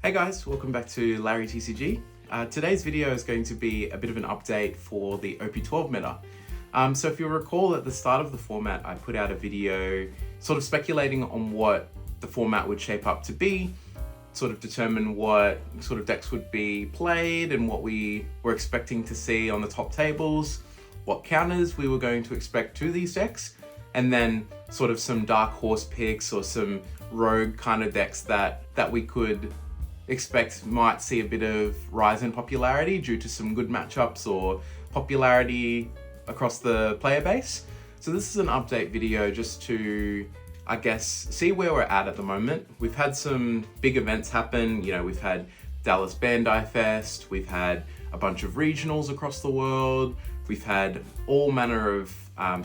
Hey guys, welcome back to Larry TCG. Today's video is going to be a bit of an update for the OP12 meta. So if you'll recall, at the start of the format, I put out a video sort of speculating on what the format would shape up to be, sort of determine what sort of decks would be played and what we were expecting to see on the top tables, what counters we were going to expect to these decks, and then sort of some dark horse picks or some rogue kind of decks that we could expect might see a bit of rise in popularity due to some good matchups or popularity across the player base. So this is an update video just to, I guess, see where we're at the moment. We've had some big events happen. You know, we've had Dallas Bandai Fest, we've had a bunch of regionals across the world, we've had all manner of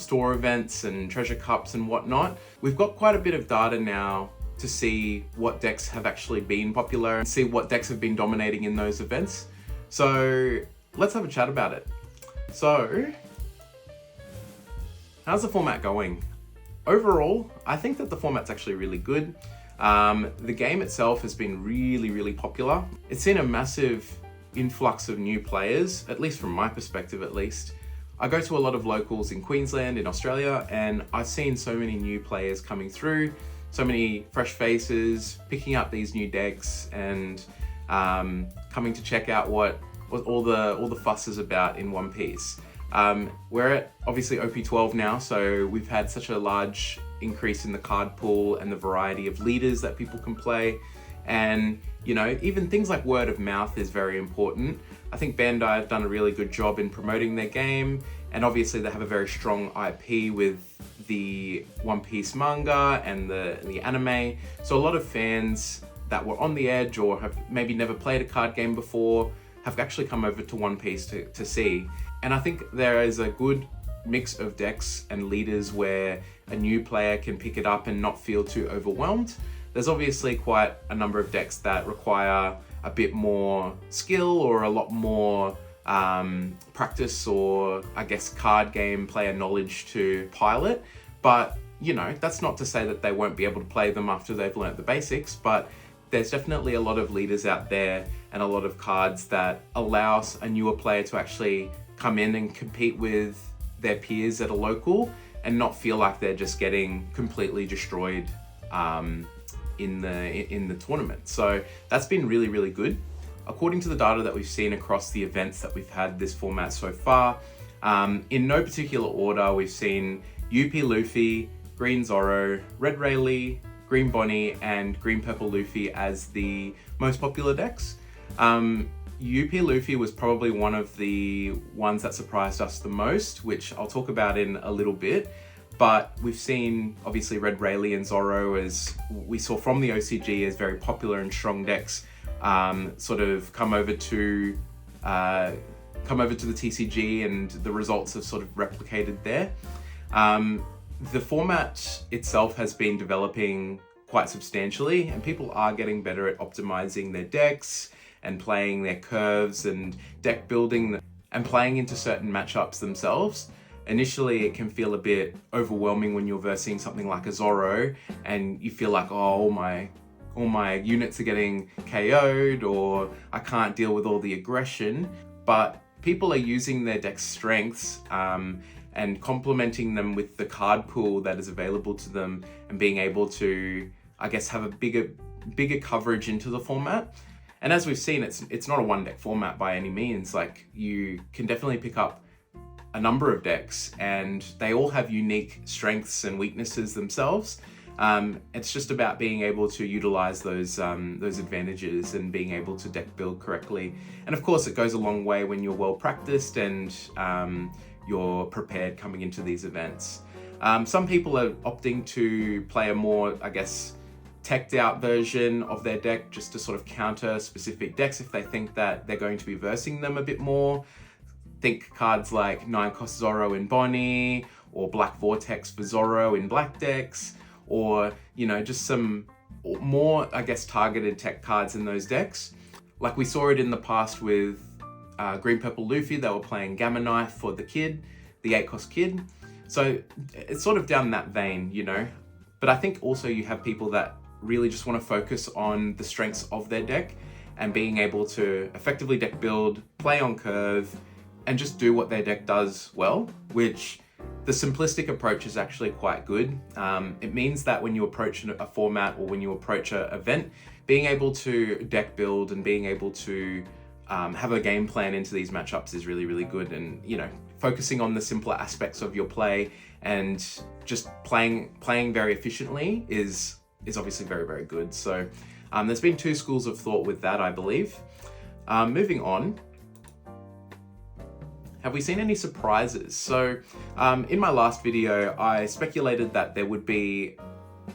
store events and treasure cups and whatnot. We've got quite a bit of data now to see what decks have actually been popular and see what decks have been dominating in those events. So let's have a chat about it. So, how's the format going? Overall, I think that the format's actually really good. The game itself has been really popular. It's seen a massive influx of new players, at least from my perspective at least. I go to a lot of locals in Queensland, in Australia, and I've seen so many new players coming through, so many fresh faces, picking up these new decks and coming to check out what all the fuss is about in One Piece. We're at obviously OP12 now, so we've had such a large increase in the card pool and the variety of leaders that people can play. And, you know, even things like word of mouth is very important. I think Bandai have done a really good job in promoting their game, and obviously they have a very strong IP with the One Piece manga and the anime. So a lot of fans that were on the edge or have maybe never played a card game before have actually come over to One Piece to see. And I think there is a good mix of decks and leaders where a new player can pick it up and not feel too overwhelmed. There's obviously quite a number of decks that require a bit more skill or a lot more practice or, I guess, card game player knowledge to pilot. But, you know, that's not to say that they won't be able to play them after they've learnt the basics, but there's definitely a lot of leaders out there and a lot of cards that allow a newer player to actually come in and compete with their peers at a local and not feel like they're just getting completely destroyed in the tournament. So that's been really good. According to the data that we've seen across the events that we've had this format so far, in no particular order, we've seen UP Luffy, Green Zoro, Red Rayleigh, Green Bonnie, and Green Purple Luffy as the most popular decks. UP Luffy was probably one of the ones that surprised us the most, which I'll talk about in a little bit. But we've seen, obviously, Red Rayleigh and Zoro, as we saw from the OCG, as very popular and strong decks, sort of come over to the TCG, and the results have sort of replicated there. The format itself has been developing quite substantially, and people are getting better at optimizing their decks and playing their curves and deck building and playing into certain matchups themselves. Initially, it can feel a bit overwhelming when you're versing something like a Zoro and you feel like, oh, all my units are getting KO'd, or I can't deal with all the aggression. But people are using their deck's strengths and complementing them with the card pool that is available to them and being able to, I guess, have a bigger coverage into the format. And as we've seen, it's not a one deck format by any means. Like, you can definitely pick up a number of decks and they all have unique strengths and weaknesses themselves. It's just about being able to utilize those advantages and being able to deck build correctly. And of course, it goes a long way when you're well practiced and you're prepared coming into these events. Some people are opting to play a more, I guess, teched out version of their deck just to sort of counter specific decks if they think that they're going to be versing them a bit more. Think cards like 9-cost Zoro in Bonnie, or Black Vortex for Zoro in black decks, or, you know, just some more, I guess, targeted tech cards in those decks. Like we saw it in the past with Green Purple Luffy. They were playing Gamma Knife for the kid, the 8-cost kid. So it's sort of down that vein, you know. But I think also you have people that really just want to focus on the strengths of their deck and being able to effectively deck build, play on curve, and just do what their deck does well, which the simplistic approach is actually quite good. It means that when you approach a format or when you approach an event, being able to deck build and being able to have a game plan into these matchups is really, really good. And, you know, focusing on the simpler aspects of your play and just playing very efficiently is obviously very, very good. So there's been two schools of thought with that, I believe. Moving on. Have we seen any surprises? So in my last video, I speculated that there would be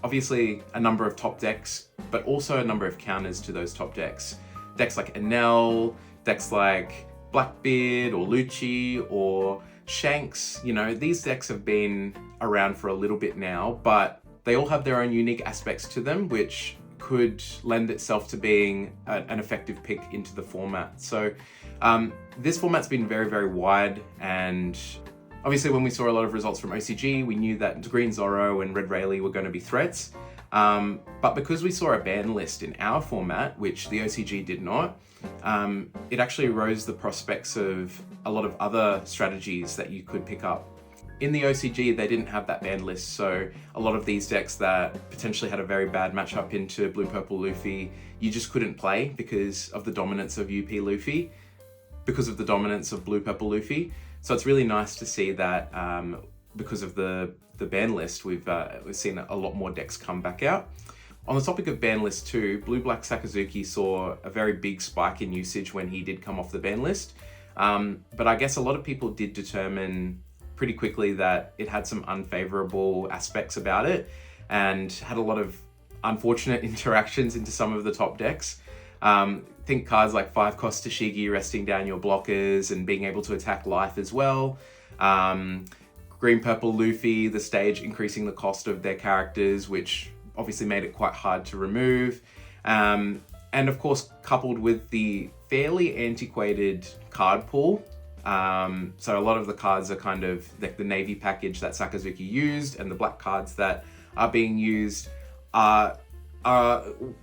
obviously a number of top decks, but also a number of counters to those top decks. Decks like Enel, decks like Blackbeard or Lucci or Shanks. You know, these decks have been around for a little bit now, but they all have their own unique aspects to them, which could lend itself to being an effective pick into the format. So this format's been very, very wide, and obviously when we saw a lot of results from OCG, we knew that Green Zorro and Red Rayleigh were going to be threats. But because we saw a ban list in our format, which the OCG did not, it actually rose the prospects of a lot of other strategies that you could pick up. In the OCG, they didn't have that banned list, so a lot of these decks that potentially had a very bad matchup into Blue-Purple Luffy, you just couldn't play because of the dominance of UP Luffy, because of the dominance of Blue-Purple Luffy. So it's really nice to see that because of the ban list, we've seen a lot more decks come back out. On the topic of ban list too, Blue-Black Sakazuki saw a very big spike in usage when he did come off the ban list. But I guess a lot of people did determine pretty quickly that it had some unfavorable aspects about it and had a lot of unfortunate interactions into some of the top decks. Think cards like 5-cost Tashigi resting down your blockers and being able to attack life as well. Green-Purple Luffy, the stage increasing the cost of their characters, which obviously made it quite hard to remove. And of course, coupled with the fairly antiquated card pool. So a lot of the cards are kind of like the navy package that Sakazuki used, and the black cards that are being used are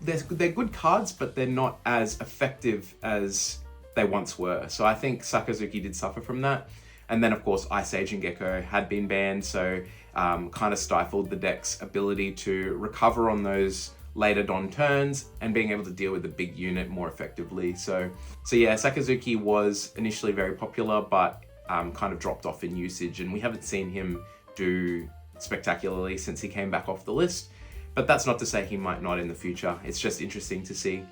they're good cards, but they're not as effective as they once were. So I think Sakazuki did suffer from that. And then of course Ice Age and Gecko had been banned, so kind of stifled the deck's ability to recover on those later Dawn turns and being able to deal with the big unit more effectively. So yeah, Sakazuki was initially very popular, but kind of dropped off in usage, and we haven't seen him do spectacularly since he came back off the list. But that's not to say he might not in the future. It's just interesting to see.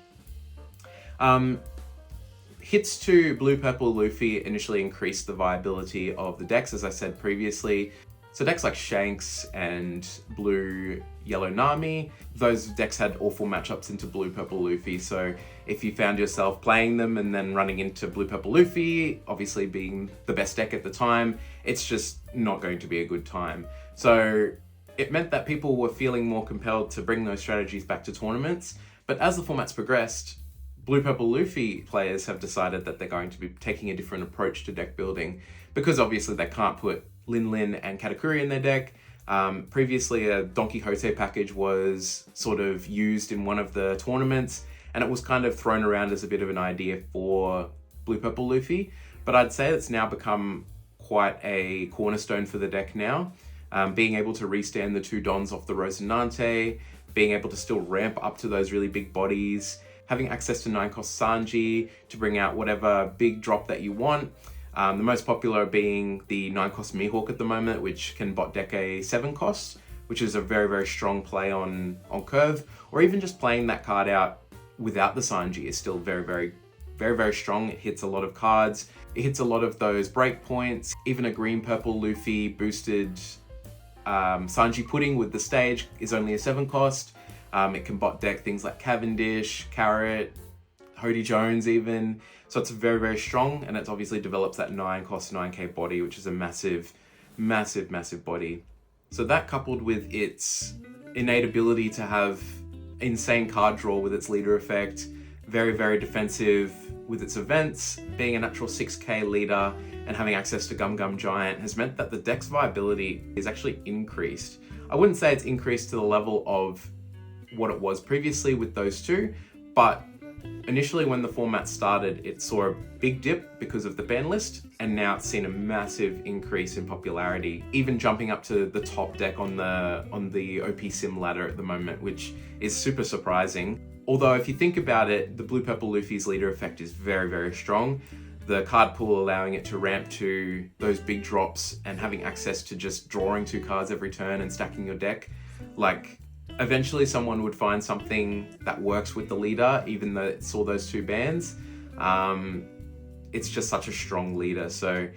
Hits to Blue-Purple Luffy initially increased the viability of the decks, as I said previously. So decks like Shanks and Blue-Yellow Nami, those decks had awful matchups into Blue-Purple Luffy. So if you found yourself playing them and then running into Blue-Purple Luffy, obviously being the best deck at the time, it's just not going to be a good time. So it meant that people were feeling more compelled to bring those strategies back to tournaments. But as the formats progressed, Blue-Purple Luffy players have decided that they're going to be taking a different approach to deck building, because obviously they can't put Lin Lin and Katakuri in their deck. Previously, a Don Quixote package was sort of used in one of the tournaments, and it was kind of thrown around as a bit of an idea for Blue-Purple Luffy. But I'd say it's now become quite a cornerstone for the deck now. Being able to restand the two Dons off the Rosinante, being able to still ramp up to those really big bodies, having access to 9-cost Sanji to bring out whatever big drop that you want. The most popular being the 9-cost Mihawk at the moment, which can bot deck a 7-cost, which is a very, very strong play on curve, or even just playing that card out without the Sanji is still very, very, very, very strong. It hits a lot of cards. It hits a lot of those breakpoints. Even a Green-Purple Luffy boosted Sanji Pudding with the stage is only a 7-cost. It can bot deck things like Cavendish, Carrot, Hody Jones even. So it's very, very strong, and it obviously develops that 9-cost 9k body, which is a massive, massive, massive body. So that coupled with its innate ability to have insane card draw with its leader effect, very, very defensive with its events, being a natural 6k leader, and having access to Gum Gum Giant has meant that the deck's viability is actually increased. I wouldn't say it's increased to the level of what it was previously with those two, but initially when the format started, it saw a big dip because of the ban list, and now it's seen a massive increase in popularity, even jumping up to the top deck on the OP Sim ladder at the moment, which is super surprising. Although if you think about it, the Blue Purple Luffy's leader effect is very, very strong. The card pool allowing it to ramp to those big drops and having access to just drawing 2 cards every turn and stacking your deck. Like, eventually someone would find something that works with the leader, even though it saw those 2 bans. It's just such a strong leader. So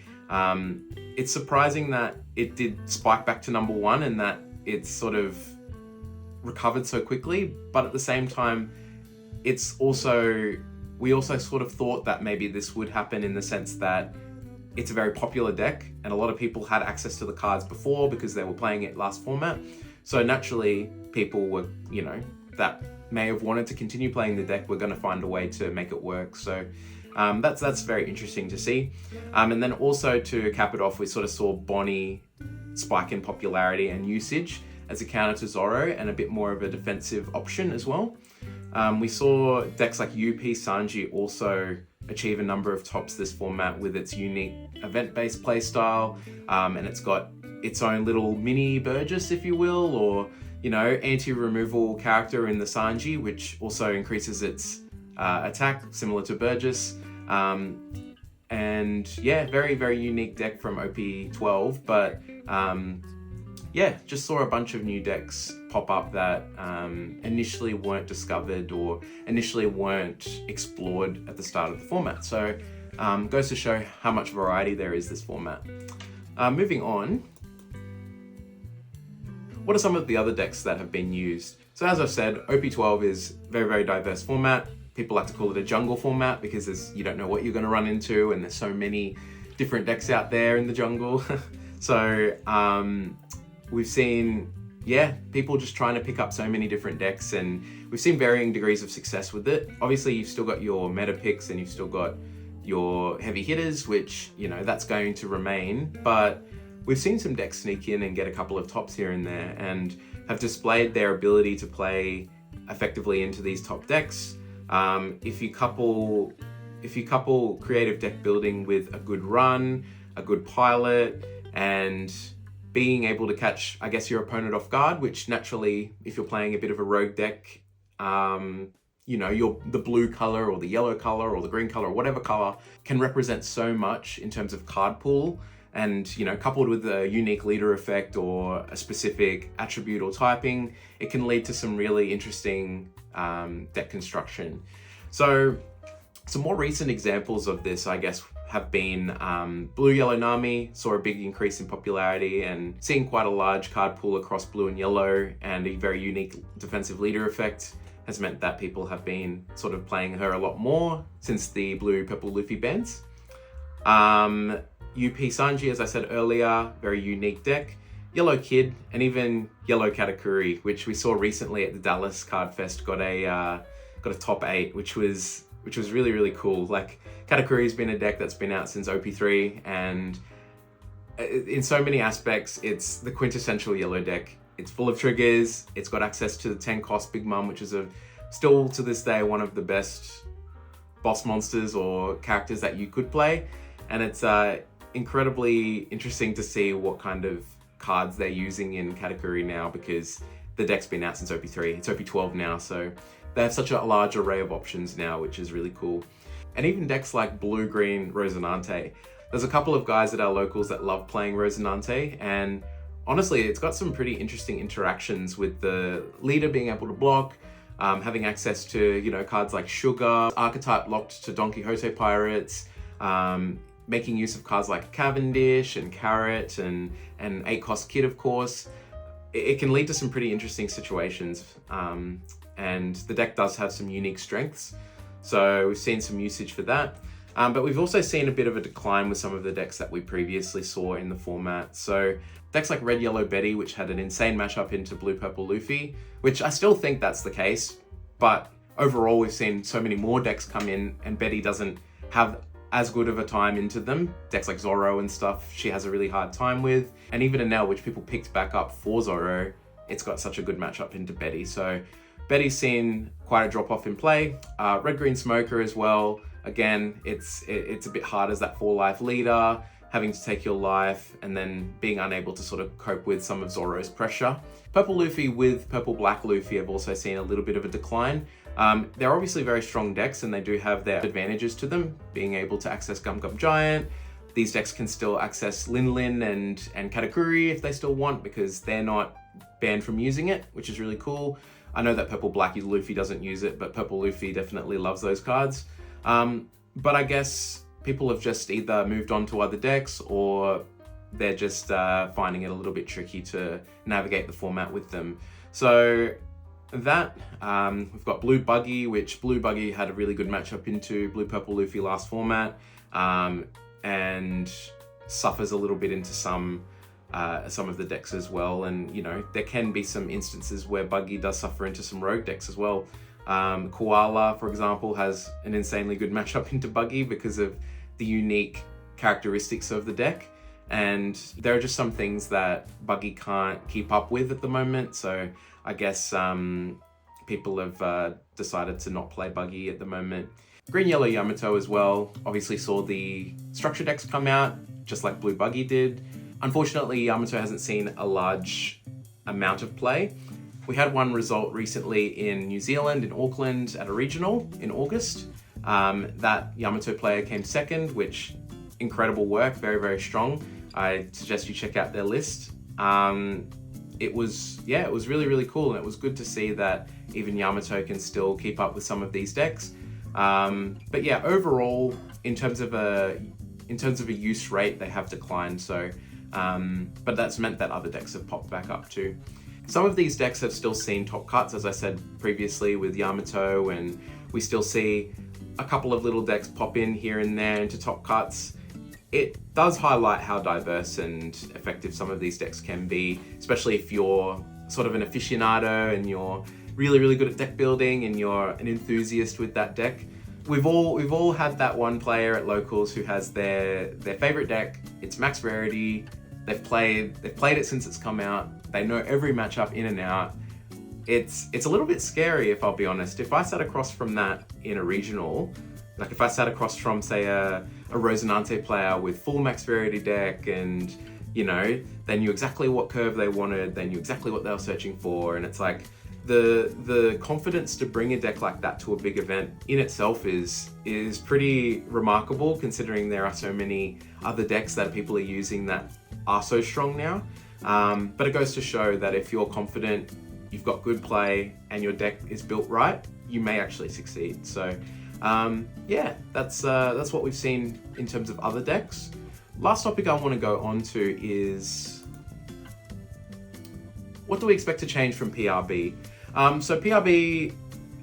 it's surprising that it did spike back to number 1 and that it's sort of recovered so quickly. But at the same time, we also sort of thought that maybe this would happen in the sense that it's a very popular deck and a lot of people had access to the cards before because they were playing it last format. So naturally, people were, that may have wanted to continue playing the deck, were going to find a way to make it work. So that's very interesting to see. And then also to cap it off, we sort of saw Bonnie spike in popularity and usage as a counter to Zoro and a bit more of a defensive option as well. We saw decks like UP Sanji also achieve a number of tops this format with its unique event-based playstyle, and it's got its own little mini Burgess, if you will, or anti-removal character in the Sanji, which also increases its attack, similar to Burgess. And yeah, very, very unique deck from OP12, but just saw a bunch of new decks pop up that initially weren't discovered or initially weren't explored at the start of the format. So goes to show how much variety there is this format. Moving on, what are some of the other decks that have been used? So as I've said, OP12 is very, very diverse format. People like to call it a jungle format because you don't know what you're going to run into, and there's so many different decks out there in the jungle. So we've seen, people just trying to pick up so many different decks, and we've seen varying degrees of success with it. Obviously, you've still got your meta picks and you've still got your heavy hitters, which, that's going to remain. But we've seen some decks sneak in and get a couple of tops here and there and have displayed their ability to play effectively into these top decks. If you couple creative deck building with a good run, a good pilot, and being able to catch, I guess, your opponent off guard, which naturally, if you're playing a bit of a rogue deck, the blue color or the yellow color or the green color or whatever color can represent so much in terms of card pool. And, coupled with a unique leader effect or a specific attribute or typing, it can lead to some really interesting deck construction. So some more recent examples of this, I guess, have been Blue Yellow Nami saw a big increase in popularity, and seeing quite a large card pool across blue and yellow and a very unique defensive leader effect has meant that people have been sort of playing her a lot more since the Blue Purple Luffy bans. UP Sanji, as I said earlier, very unique deck. Yellow Kid, and even Yellow Katakuri, which we saw recently at the Dallas Card Fest, got a top 8, which was really, really cool. Like, Katakuri's been a deck that's been out since OP3, and in so many aspects, it's the quintessential yellow deck. It's full of triggers, it's got access to the 10 cost Big Mom, which is still to this day one of the best boss monsters or characters that you could play. And it's incredibly interesting to see what kind of cards they're using in Katakuri now, because the deck's been out since OP3. It's OP12 now, so they have such a large array of options now, which is really cool. And even decks like Blue-Green Rosinante. There's a couple of guys at our locals that love playing Rosinante, and honestly, it's got some pretty interesting interactions with the leader being able to block, having access to, cards like Sugar, archetype locked to Don Quixote Pirates, making use of cards like Cavendish and Carrot and 8-cost Kid, of course. It can lead to some pretty interesting situations, and the deck does have some unique strengths. So we've seen some usage for that. But we've also seen a bit of a decline with some of the decks that we previously saw in the format. So decks like Red Yellow Betty, which had an insane mashup into Blue Purple Luffy, which I still think that's the case, but overall we've seen so many more decks come in and Betty doesn't have as good of a time into them. Decks like Zoro and stuff, she has a really hard time with. And even Enel, which people picked back up for Zoro, it's got such a good matchup into Betty. So Betty's seen quite a drop off in play. Red Green Smoker as well. Again, it's a bit hard as that 4-life leader, having to take your life and then being unable to sort of cope with some of Zoro's pressure. Purple Luffy with Purple Black Luffy have also seen a little bit of a decline. They're obviously very strong decks and they do have their advantages to them, being able to access Gum Gum Giant. These decks can still access Lin Lin and Katakuri if they still want, because they're not banned from using it, which is really cool. I know that Purple Black Luffy doesn't use it, but Purple Luffy definitely loves those cards. But I guess people have just either moved on to other decks or they're just finding it a little bit tricky to navigate the format with them. So that, we've got Blue Buggy, which Blue Buggy had a really good matchup into Blue Purple Luffy last format, and suffers a little bit into some of the decks as well. And you know, there can be some instances where Buggy does suffer into some rogue decks as well. Koala, for example, has an insanely good matchup into Buggy because of the unique characteristics of the deck. And there are just some things that Buggy can't keep up with at the moment. So I guess people have decided to not play Buggy at the moment. Green Yellow Yamato as well obviously saw the structure decks come out, just like Blue Buggy did. Unfortunately, Yamato hasn't seen a large amount of play. We had one result recently in New Zealand, in Auckland, at a regional in August. That Yamato player came second, which incredible work, very, very strong. I suggest you check out their list. It was really, really cool, and it was good to see that even Yamato can still keep up with some of these decks. But yeah, overall, in terms of a use rate, they have declined. So, but that's meant that other decks have popped back up too. Some of these decks have still seen top cuts, as I said previously with Yamato, and we still see a couple of little decks pop in here and there into top cuts. It does highlight how diverse and effective some of these decks can be, especially if you're sort of an aficionado and you're really, really good at deck building and you're an enthusiast with that deck. We've all had that one player at locals who has their favorite deck. It's max rarity. They've played it since it's come out. They know every matchup in and out. It's a little bit scary, if I'll be honest. If I sat across from that in a regional, like if I sat across from, say, a Rosinante player with full max rarity deck, and you know, they knew exactly what curve they wanted, they knew exactly what they were searching for, and it's like the confidence to bring a deck like that to a big event in itself is pretty remarkable, considering there are so many other decks that people are using that are so strong now. But it goes to show that if you're confident, you've got good play, and your deck is built right, you may actually succeed. So yeah, that's what we've seen in terms of other decks. Last topic I want to go on to is, what do we expect to change from PRB? So PRB,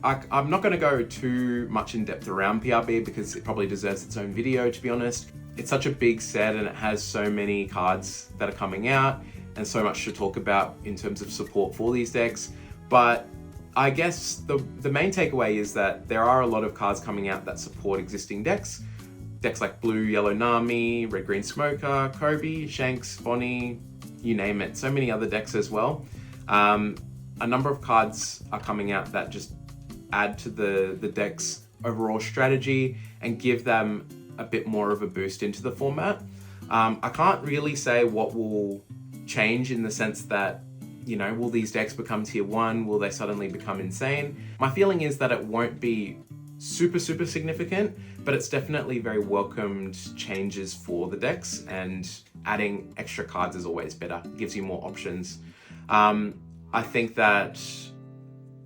I'm not going to go too much in depth around PRB because it probably deserves its own video, to be honest. It's such a big set and it has so many cards that are coming out and so much to talk about in terms of support for these decks. But I guess the main takeaway is that there are a lot of cards coming out that support existing decks. Decks like Blue, Yellow Nami, Red, Green Smoker, Kobe, Shanks, Bonnie, you name it. So many other decks as well. A number of cards are coming out that just add to the deck's overall strategy and give them a bit more of a boost into the format. I can't really say what will change in the sense that, you know, will these decks become tier 1? Will they suddenly become insane? My feeling is that it won't be super significant, but it's definitely very welcomed changes for the decks, and adding extra cards is always better. It gives you more options. I think that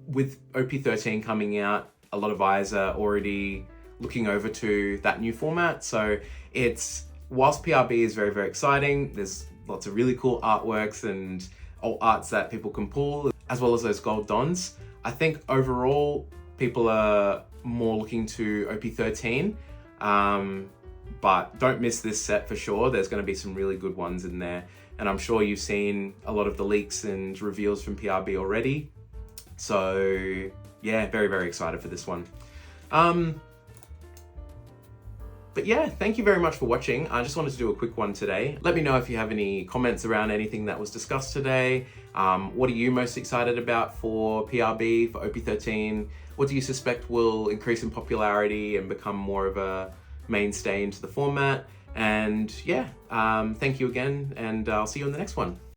with OP13 coming out, a lot of eyes are already looking over to that new format. So whilst PRB is very exciting, there's lots of really cool artworks and alt arts that people can pull, as well as those gold dons. I think overall, people are more looking to OP13, but don't miss this set for sure. There's going to be some really good ones in there. And I'm sure you've seen a lot of the leaks and reveals from PRB already. So yeah, very excited for this one. But yeah, thank you very much for watching. I just wanted to do a quick one today. Let me know if you have any comments around anything that was discussed today. What are you most excited about for PRB, for OP13? What do you suspect will increase in popularity and become more of a mainstay into the format? And yeah, thank you again, and I'll see you in the next one.